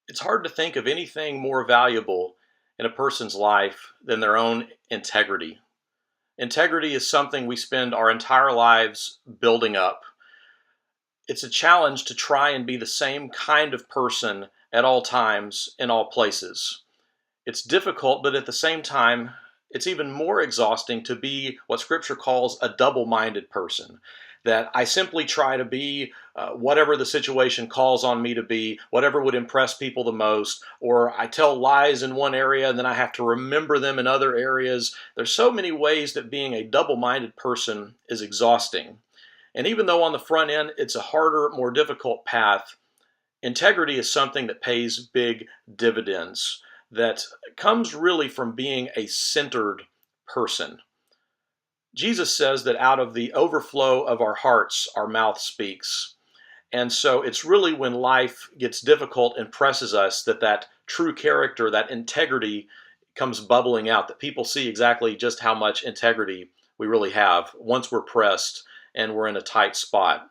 It's hard to think of anything more valuable in a person's life than their own integrity. Integrity is something we spend our entire lives building up. It's a challenge to try and be the same kind of person at all times in all places. It's difficult, but at the same time, it's even more exhausting to be what Scripture calls a double minded person. That I simply try to be whatever the situation calls on me to be, whatever would impress people the most, or I tell lies in one area and then I have to remember them in other areas. There's so many ways that being a double minded person is exhausting. And even though on the front end it's a harder, more difficult path, integrity is something that pays big dividends, that comes really from being a centered person. Jesus says that out of the overflow of our hearts, our mouth speaks. And so it's really when life gets difficult and presses us that true character, that integrity comes bubbling out, that people see exactly just how much integrity we really have once we're pressed and we're in a tight spot.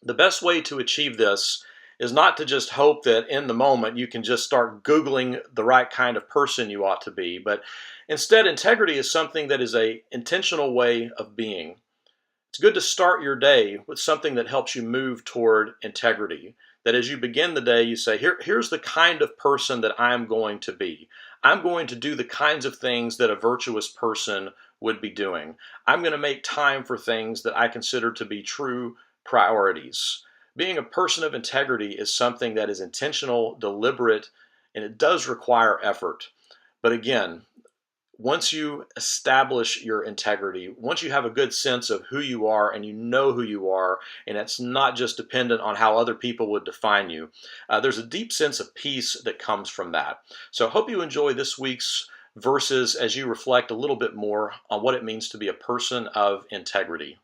The best way to achieve this is not to just hope that in the moment you can just start Googling the right kind of person you ought to be, but instead, integrity is something that is a intentional way of being. It's good to start your day with something that helps you move toward integrity. That as you begin the day, you say, here's the kind of person that I'm going to be. I'm going to do the kinds of things that a virtuous person would be doing. I'm going to make time for things that I consider to be true priorities. Being a person of integrity is something that is intentional, deliberate, and it does require effort. But again, once you establish your integrity, once you have a good sense of who you are and you know who you are, and it's not just dependent on how other people would define you, there's a deep sense of peace that comes from that. So I hope you enjoy this week's verses as you reflect a little bit more on what it means to be a person of integrity.